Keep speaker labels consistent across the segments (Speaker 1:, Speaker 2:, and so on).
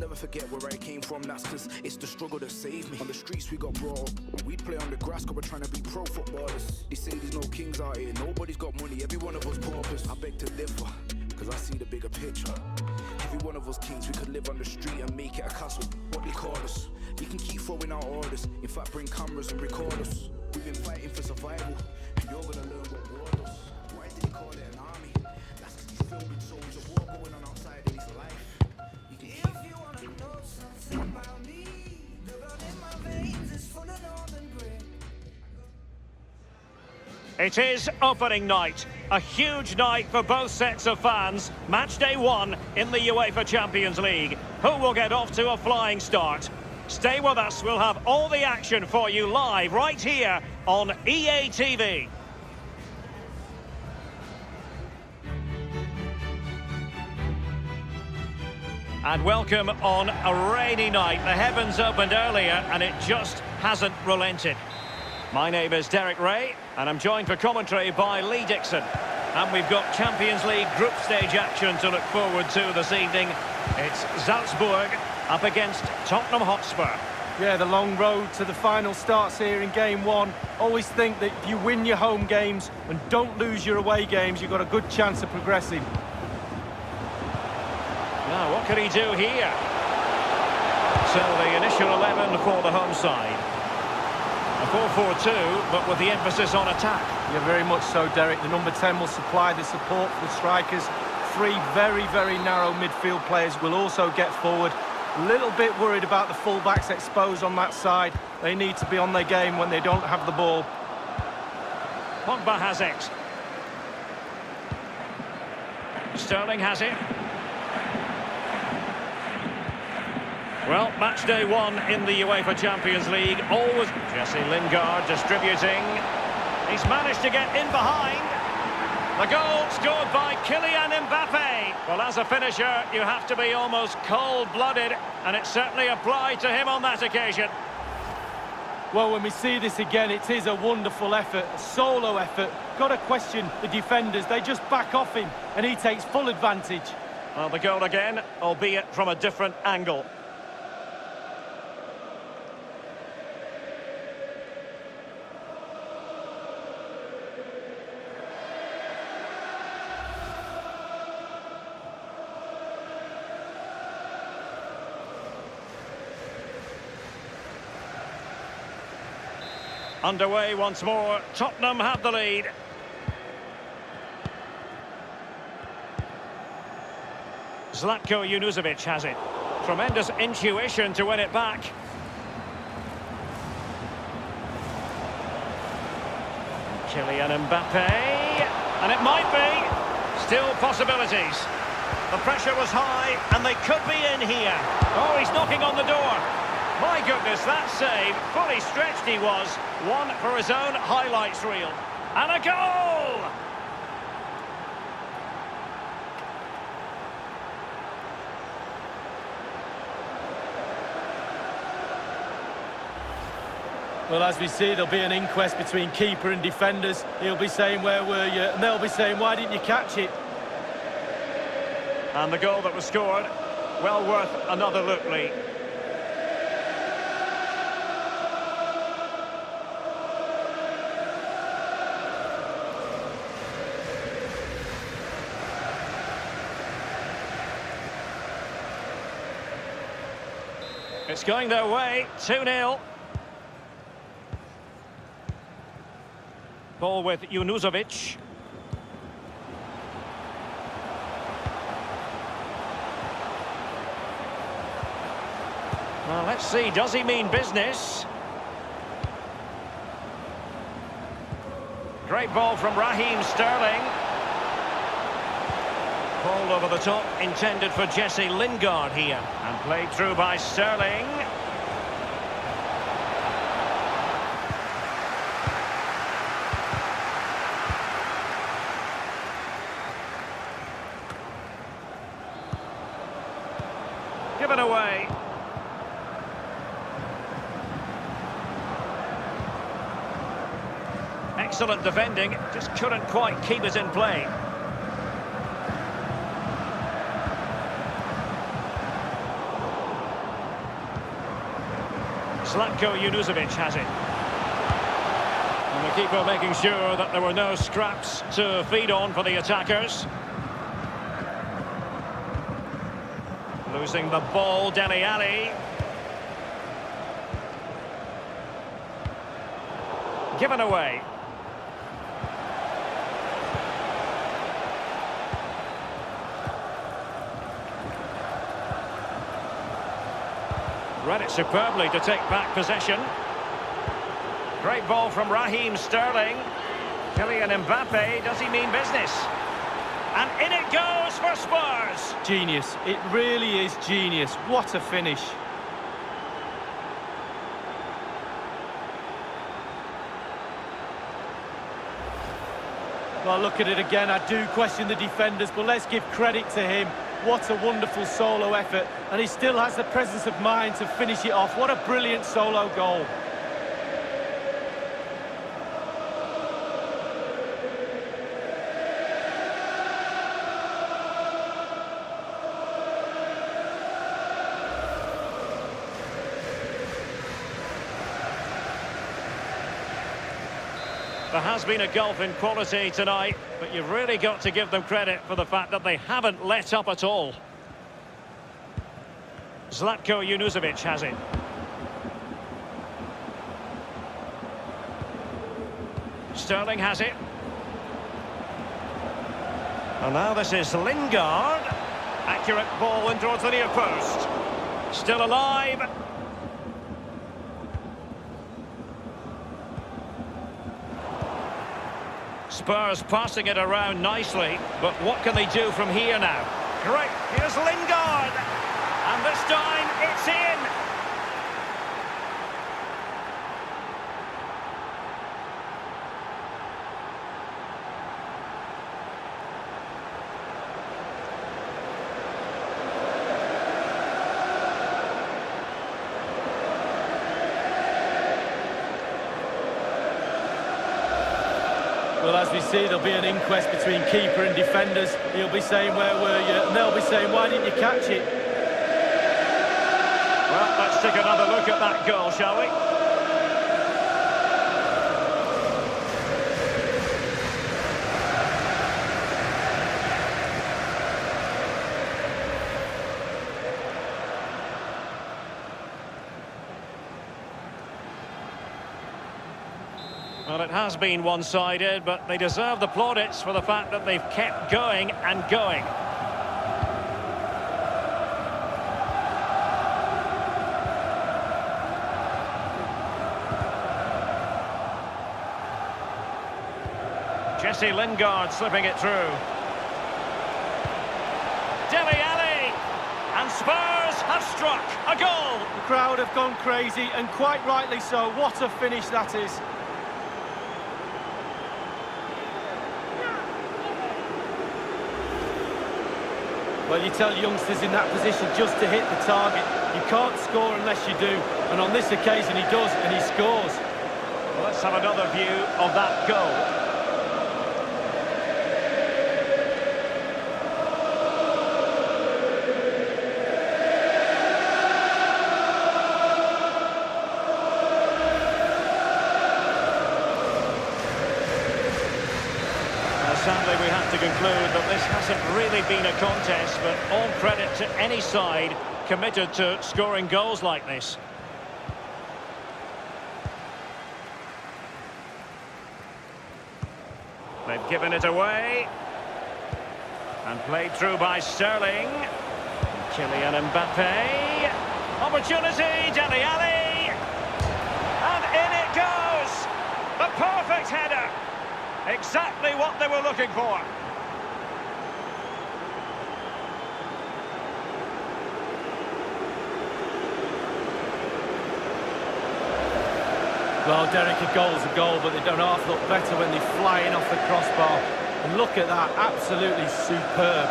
Speaker 1: never forget where I came from, that's cause it's the struggle that saved me. On the streets we got brought up, and we'd play on the grass cause we're trying to be pro footballers. They say there's no kings out here, nobody's got money, every one of us paupers. I beg to differ, cause I see the bigger picture. Every one of us kings, we could live on the street and make it a castle. What they call us, you can keep throwing out orders, in fact bring cameras and record us. We've been fighting for survival, and you're gonna learn what war does. Why did they call it an army? That's cause he's filled with souls, a war going on outside in his life. If you wanna know something about me, the blood in my veins is full of northern grit.
Speaker 2: It is opening night, a huge night for both sets of fans. Match day 1 in the UEFA Champions League. Who will get off to a flying start? Stay with us, we'll have all the action for you live right here on EA TV. And welcome on a rainy night. The heavens opened earlier and it just hasn't relented. My name is Derek Ray and I'm joined for commentary by Lee Dixon. And we've got Champions League group stage action to look forward to this evening. It's Salzburg up against Tottenham Hotspur.
Speaker 3: Yeah, the long road to the final starts here in game 1. Always think that if you win your home games and don't lose your away games, you've got a good chance of progressing.
Speaker 2: Now, what can he do here? So the initial 11 for the home side. A 4-4-2, but with the emphasis on attack.
Speaker 3: Yeah, very much so, Derek. The number 10 will supply the support for the strikers. 3 very, very narrow midfield players will also get forward. A little bit worried about the full-backs exposed on that side. They need to be on their game when they don't have the ball.
Speaker 2: Pogba has it. Sterling has it. Well, match day 1 in the UEFA Champions League. Always Jesse Lingard distributing. He's managed to get in behind. The goal scored by Kylian Mbappe. Well, as a finisher, you have to be almost cold-blooded, and it certainly applied to him on that occasion.
Speaker 3: Well, when we see this again, it is a wonderful effort, a solo effort. Got to question the defenders. They just back off him, and he takes full advantage.
Speaker 2: Well, the goal again, albeit from a different angle. Underway once more. Tottenham have the lead. Zlatko Junuzovic has it. Tremendous intuition to win it back. Kylian Mbappe. And it might be. Still possibilities. The pressure was high and they could be in here. Oh, he's knocking on the door. My goodness, that save, fully stretched he was. One for his own highlights reel. And a goal!
Speaker 3: Well, as we see, there'll be an inquest between keeper and defenders. He'll be saying, where were you? And they'll be saying, why didn't you catch it?
Speaker 2: And the goal that was scored, well worth another look, Lee. It's going their way, 2-0. Ball with Junuzovic. Well, let's see, does he mean business? Great ball from Raheem Sterling. Ball over the top, intended for Jesse Lingard here. And played through by Sterling. Given away. Excellent defending, just couldn't quite keep it in play. Zlatko Junuzovic has it. And the keeper making sure that there were no scraps to feed on for the attackers. Losing the ball, Dele Alli. Given away. Read it superbly to take back possession. Great ball from Raheem Sterling. Kylian Mbappe, does he mean business? And in it goes for Spurs.
Speaker 3: Genius. It really is genius. What a finish. Well, look at it again. I do question the defenders, but let's give credit to him. What a wonderful solo effort. And he still has the presence of mind to finish it off. What a brilliant solo goal.
Speaker 2: There has been a gulf in quality tonight, but you've really got to give them credit for the fact that they haven't let up at all. Zlatko Junuzovic has it. Sterling has it. And now this is Lingard. Accurate ball in towards the near post. Still alive. Spurs passing it around nicely, but what can they do from here now? Great, here's Lingard, and this time it's in.
Speaker 3: Well, as we see, there'll be an inquest between keeper and defenders. He'll be saying, where were you? And they'll be saying, why didn't you catch it?
Speaker 2: Well, let's take another look at that goal, shall we? Well, it has been one-sided, but they deserve the plaudits for the fact that they've kept going and going. Jesse Lingard slipping it through. Dele Alli, and Spurs have struck a goal.
Speaker 3: The crowd have gone crazy, and quite rightly so. What a finish that is. Well, you tell youngsters in that position just to hit the target. You can't score unless you do. And on this occasion he does, and he scores.
Speaker 2: Well, let's have another view of that goal. Sadly, we have to conclude that this hasn't really been a contest, but all credit to any side committed to scoring goals like this. They've given it away. And played through by Sterling. Kylian Mbappe. Opportunity, Dele Alli. And in it goes! The perfect header! Exactly what they were looking for.
Speaker 3: Well, Derek, a goal's a goal, but they don't half look better when they fly in off the crossbar. And look at that, absolutely superb.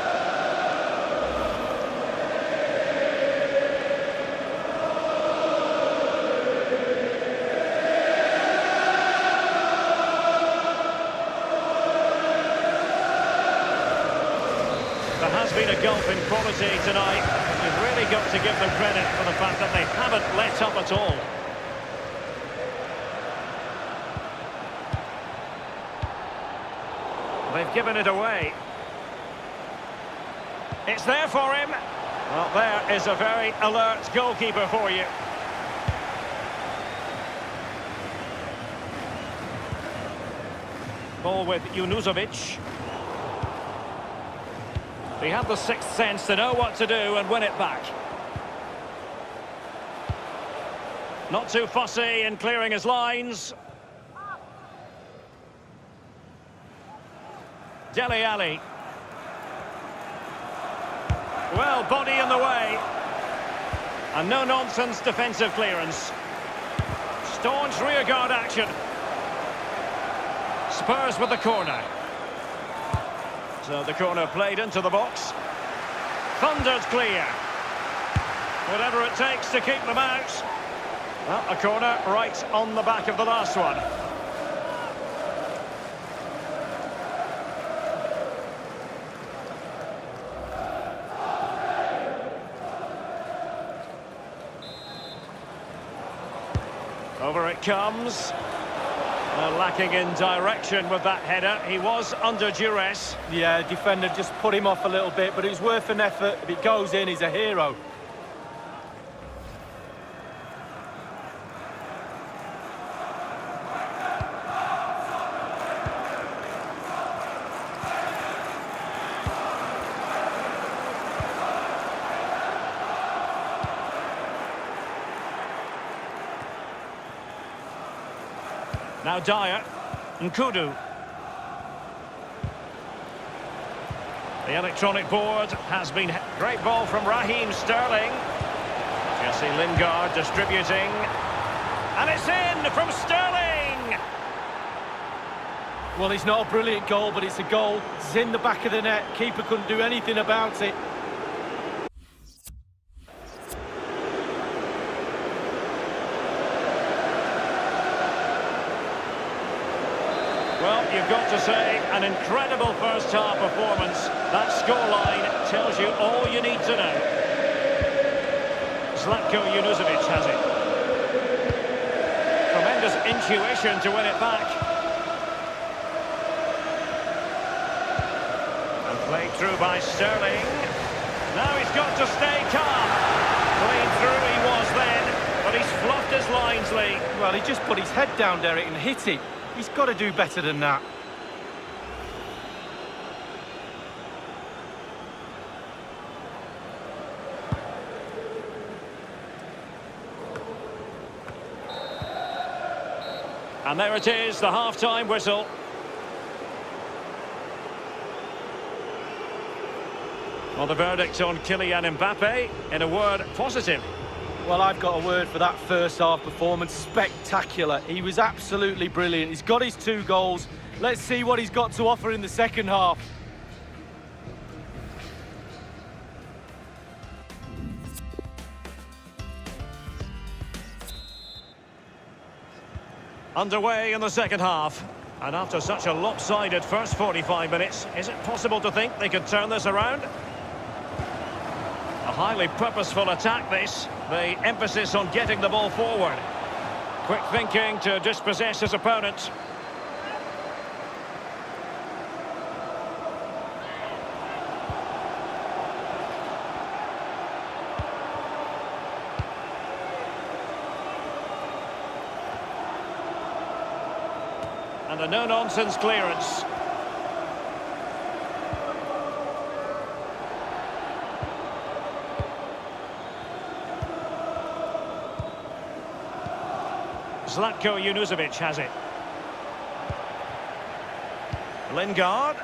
Speaker 2: There has been a gulf in quality tonight. You've really got to give them credit for the fact that they haven't let up at all. They've given it away. It's there for him. Well, there is a very alert goalkeeper for you. Ball with Junuzovic. He had the sixth sense to know what to do and win it back. Not too fussy in clearing his lines. Dele Alli. Well, body in the way. And no-nonsense defensive clearance. Staunch rearguard action. Spurs with the corner. So the corner played into the box. Thundered clear. Whatever it takes to keep them out. Well, a corner right on the back of the last one. Over it comes. Lacking in direction with that header. He was under duress.
Speaker 3: Yeah, defender just put him off a little bit, but it was worth an effort. If it goes in, he's a hero.
Speaker 2: Now Dyer, Nkudu. The electronic board has been... Great ball from Raheem Sterling. Jesse Lingard distributing. And it's in from Sterling!
Speaker 3: Well, it's not a brilliant goal, but it's a goal. It's in the back of the net. Keeper couldn't do anything about it.
Speaker 2: Well, you've got to say, an incredible first-half performance. That scoreline tells you all you need to know. Zlatko Junuzovic has it. Tremendous intuition to win it back. And played through by Sterling. Now he's got to stay calm. Played through he was then, but he's fluffed his lines, Lee.
Speaker 3: Well, he just put his head down, Derek, and hit it. He's got to do better than that.
Speaker 2: And there it is, the half-time whistle. Well, the verdict on Kylian Mbappe, in a word, positive.
Speaker 3: Well, I've got a word for that first-half performance. Spectacular. He was absolutely brilliant. He's got his 2 goals. Let's see what he's got to offer in the second half.
Speaker 2: Underway in the second half. And after such a lopsided first 45 minutes, is it possible to think they could turn this around? A highly purposeful attack, this. The emphasis on getting the ball forward. Quick thinking to dispossess his opponent. And a no-nonsense clearance. Zlatko Junuzovic has it. Lingard.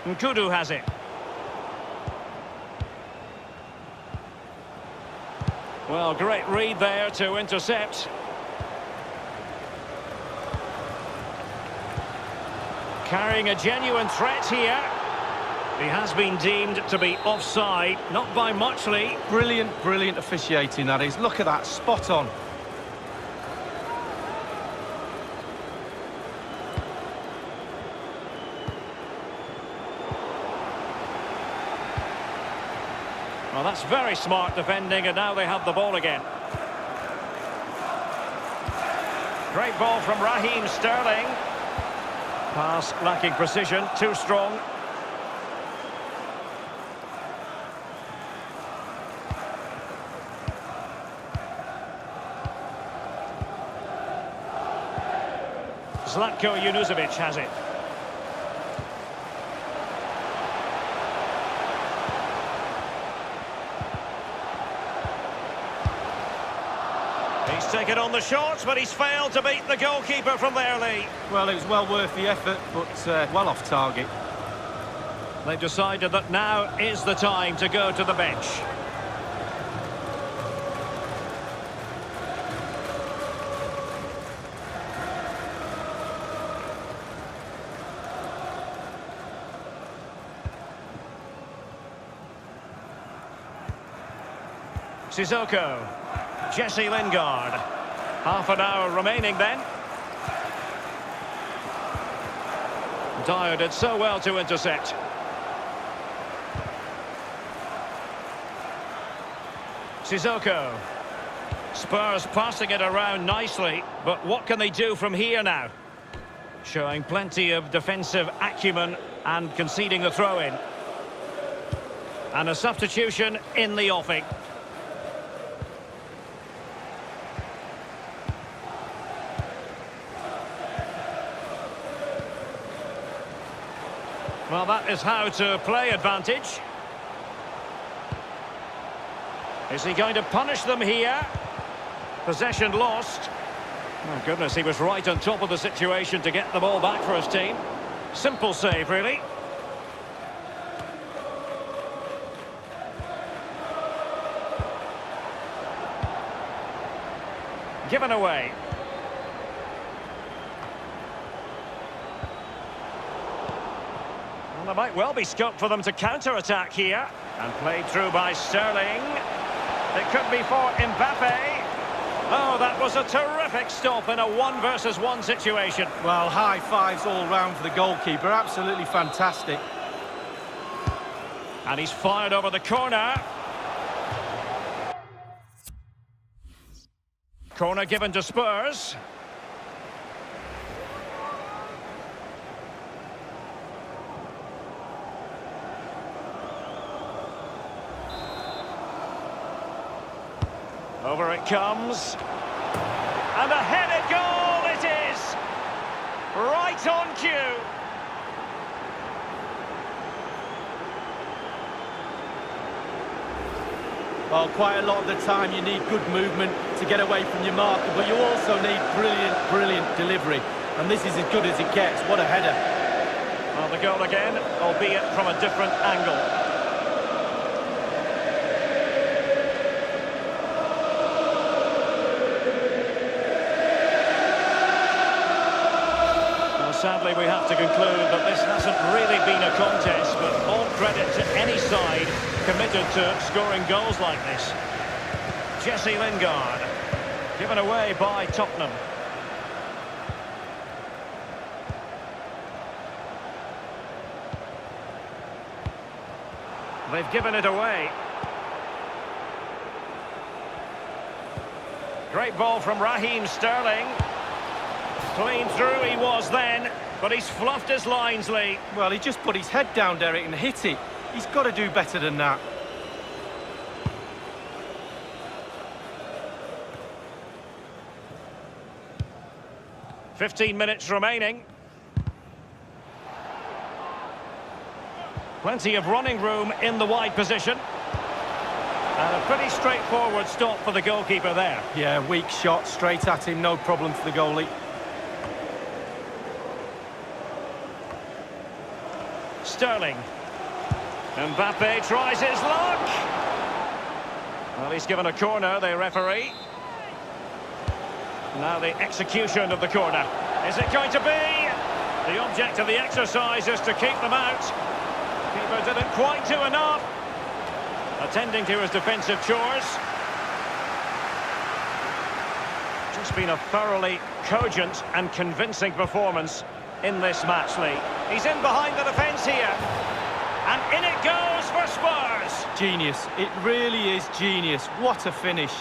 Speaker 2: Nkudu has it. Well, great read there to intercept. Carrying a genuine threat here. He has been deemed to be offside, not by much, Lee.
Speaker 3: Brilliant, brilliant officiating, that is. Look at that, spot on.
Speaker 2: Well, that's very smart defending, and now they have the ball again. Great ball from Raheem Sterling. Pass lacking precision, too strong. Zlatko Junuzovic has it. He's taken on the shots, but he's failed to beat the goalkeeper from there, Lee.
Speaker 3: Well, it was well worth the effort, but well off target.
Speaker 2: They've decided that now is the time to go to the bench. Sissoko, Jesse Lingard. Half an hour remaining then. Dyer did so well to intercept. Sissoko. Spurs passing it around nicely, but what can they do from here now? Showing plenty of defensive acumen and conceding the throw-in. And a substitution in the offing. Well, that is how to play advantage. Is he going to punish them here? Possession lost. Oh, goodness, he was right on top of the situation to get the ball back for his team. Simple save, really. Given away. Well, there might well be scope for them to counter-attack here. And played through by Sterling. It could be for Mbappe. Oh, that was a terrific stop in a 1-versus-1 situation.
Speaker 3: Well, high fives all round for the goalkeeper. Absolutely fantastic.
Speaker 2: And he's fired over the corner. Corner given to Spurs. Over it comes. And a headed goal it is! Right on cue.
Speaker 3: Well, quite a lot of the time you need good movement to get away from your marker, but you also need brilliant delivery. And this is as good as it gets. What a header.
Speaker 2: Well, the goal again, albeit from a different angle. Sadly, we have to conclude that this hasn't really been a contest, but all credit to any side committed to scoring goals like this. Jesse Lingard, given away by Tottenham. They've given it away. Great ball from Raheem Sterling. Clean through he was then, but he's fluffed his lines, Lee.
Speaker 3: Well, he just put his head down, Derek, and hit it. He's got to do better than that.
Speaker 2: "15 minutes remaining. Plenty of running room in the wide position. And a pretty straightforward stop for the goalkeeper there.
Speaker 3: Yeah, weak shot, straight at him, no problem for the goalie.
Speaker 2: Sterling. Mbappe tries his luck. Well, he's given a corner, the referee. Now the execution of the corner. Is it going to be? The object of the exercise is to keep them out. Keeper didn't quite do enough. Attending to his defensive chores. Just been a thoroughly cogent and convincing performance in this match, Lee. He's in behind the defence here. And in it goes for Spurs.
Speaker 3: Genius. It really is genius. What a finish.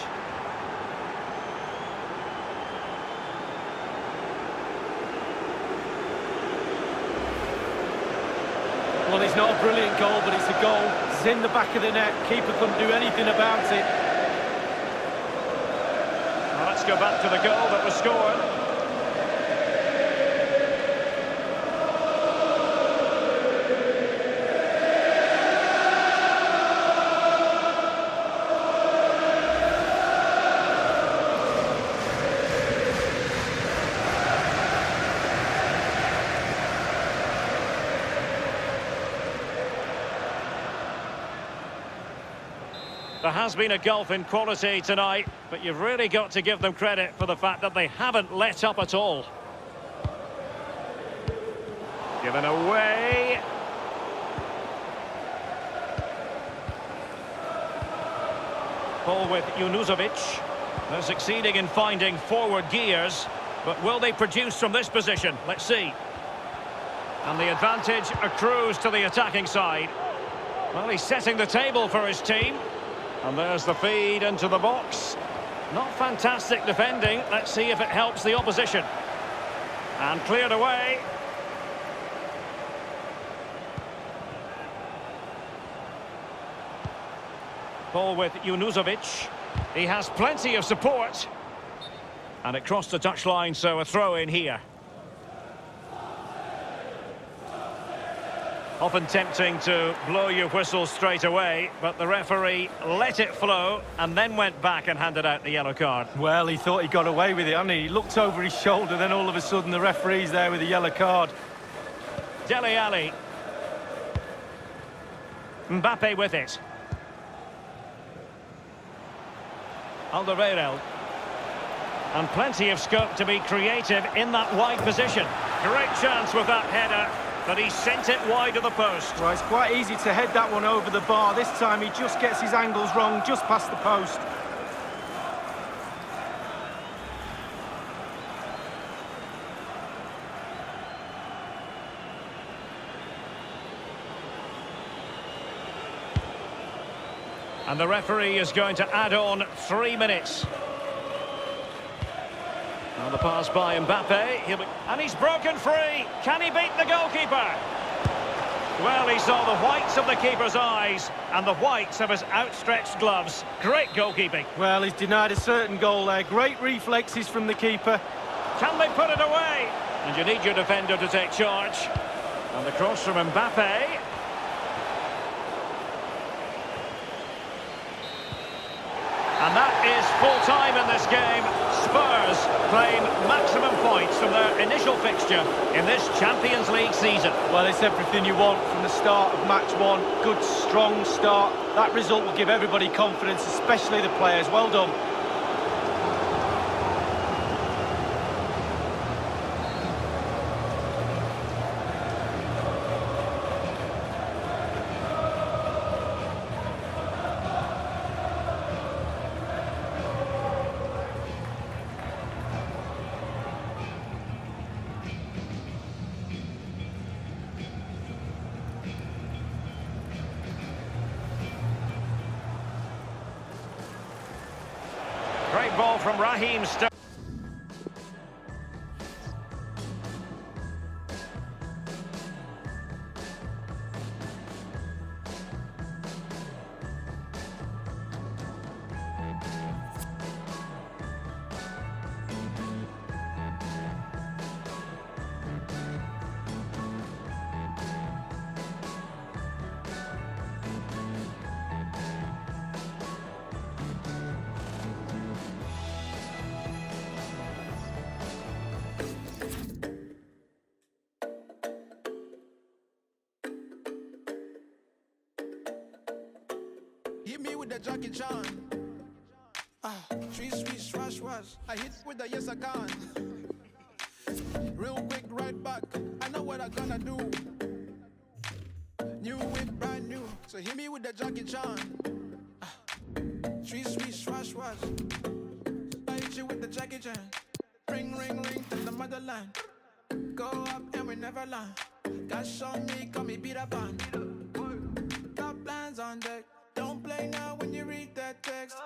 Speaker 3: Well, it's not a brilliant goal, but it's a goal. It's in the back of the net. Keeper couldn't do anything about it.
Speaker 2: Well, let's go back to the goal that was scored. There has been a gulf in quality tonight, but you've really got to give them credit for the fact that they haven't let up at all. Given away. Ball with Junuzovic. They're succeeding in finding forward gears, but will they produce from this position? Let's see. And the advantage accrues to the attacking side. Well, he's setting the table for his team. And there's the feed into the box. Not fantastic defending. Let's see if it helps the opposition. And cleared away. Ball with Junuzovic. He has plenty of support. And it crossed the touchline, so a throw in here. Often tempting to blow your whistle straight away, but the referee let it flow and then went back and handed out the yellow card.
Speaker 3: Well, he thought he got away with it, hadn't he? He looked over his shoulder, then all of a sudden the referee's there with a yellow card.
Speaker 2: Dele Alli. Mbappe with it. Alderweireld. And plenty of scope to be creative in that wide position. Great chance with that header. But he sent it wide of the post.
Speaker 3: Well, it's quite easy to head that one over the bar. This time he just gets his angles wrong, just past the post.
Speaker 2: And the referee is going to add on 3 minutes. Now the pass by Mbappe, and he's broken free. Can he beat the goalkeeper? Well, he saw the whites of the keeper's eyes and the whites of his outstretched gloves. Great goalkeeping.
Speaker 3: Well, he's denied a certain goal there. Great reflexes from the keeper.
Speaker 2: Can they put it away? And you need your defender to take charge. And the cross from Mbappe. And that is full-time in this game. Spurs claim maximum points from their initial fixture in this Champions League season.
Speaker 3: Well, it's everything you want from the start of match one. Good, strong start. That result will give everybody confidence, especially the players. Well done.
Speaker 2: Great ball from Raheem Sterling.
Speaker 4: Hit me with the Jackie Chan. Three sweet swash wash. I hit with the yes I can. Real quick right back. I know what I gonna do. New whip brand new. So hit me with the Jackie Chan. Three sweet swash wash. I hit you with the Jackie Chan. Ring ring ring to the motherland. Go up and we never land. Gosh on me, call me Peter Pan. Got plans on deck. Don't play now when you read that text.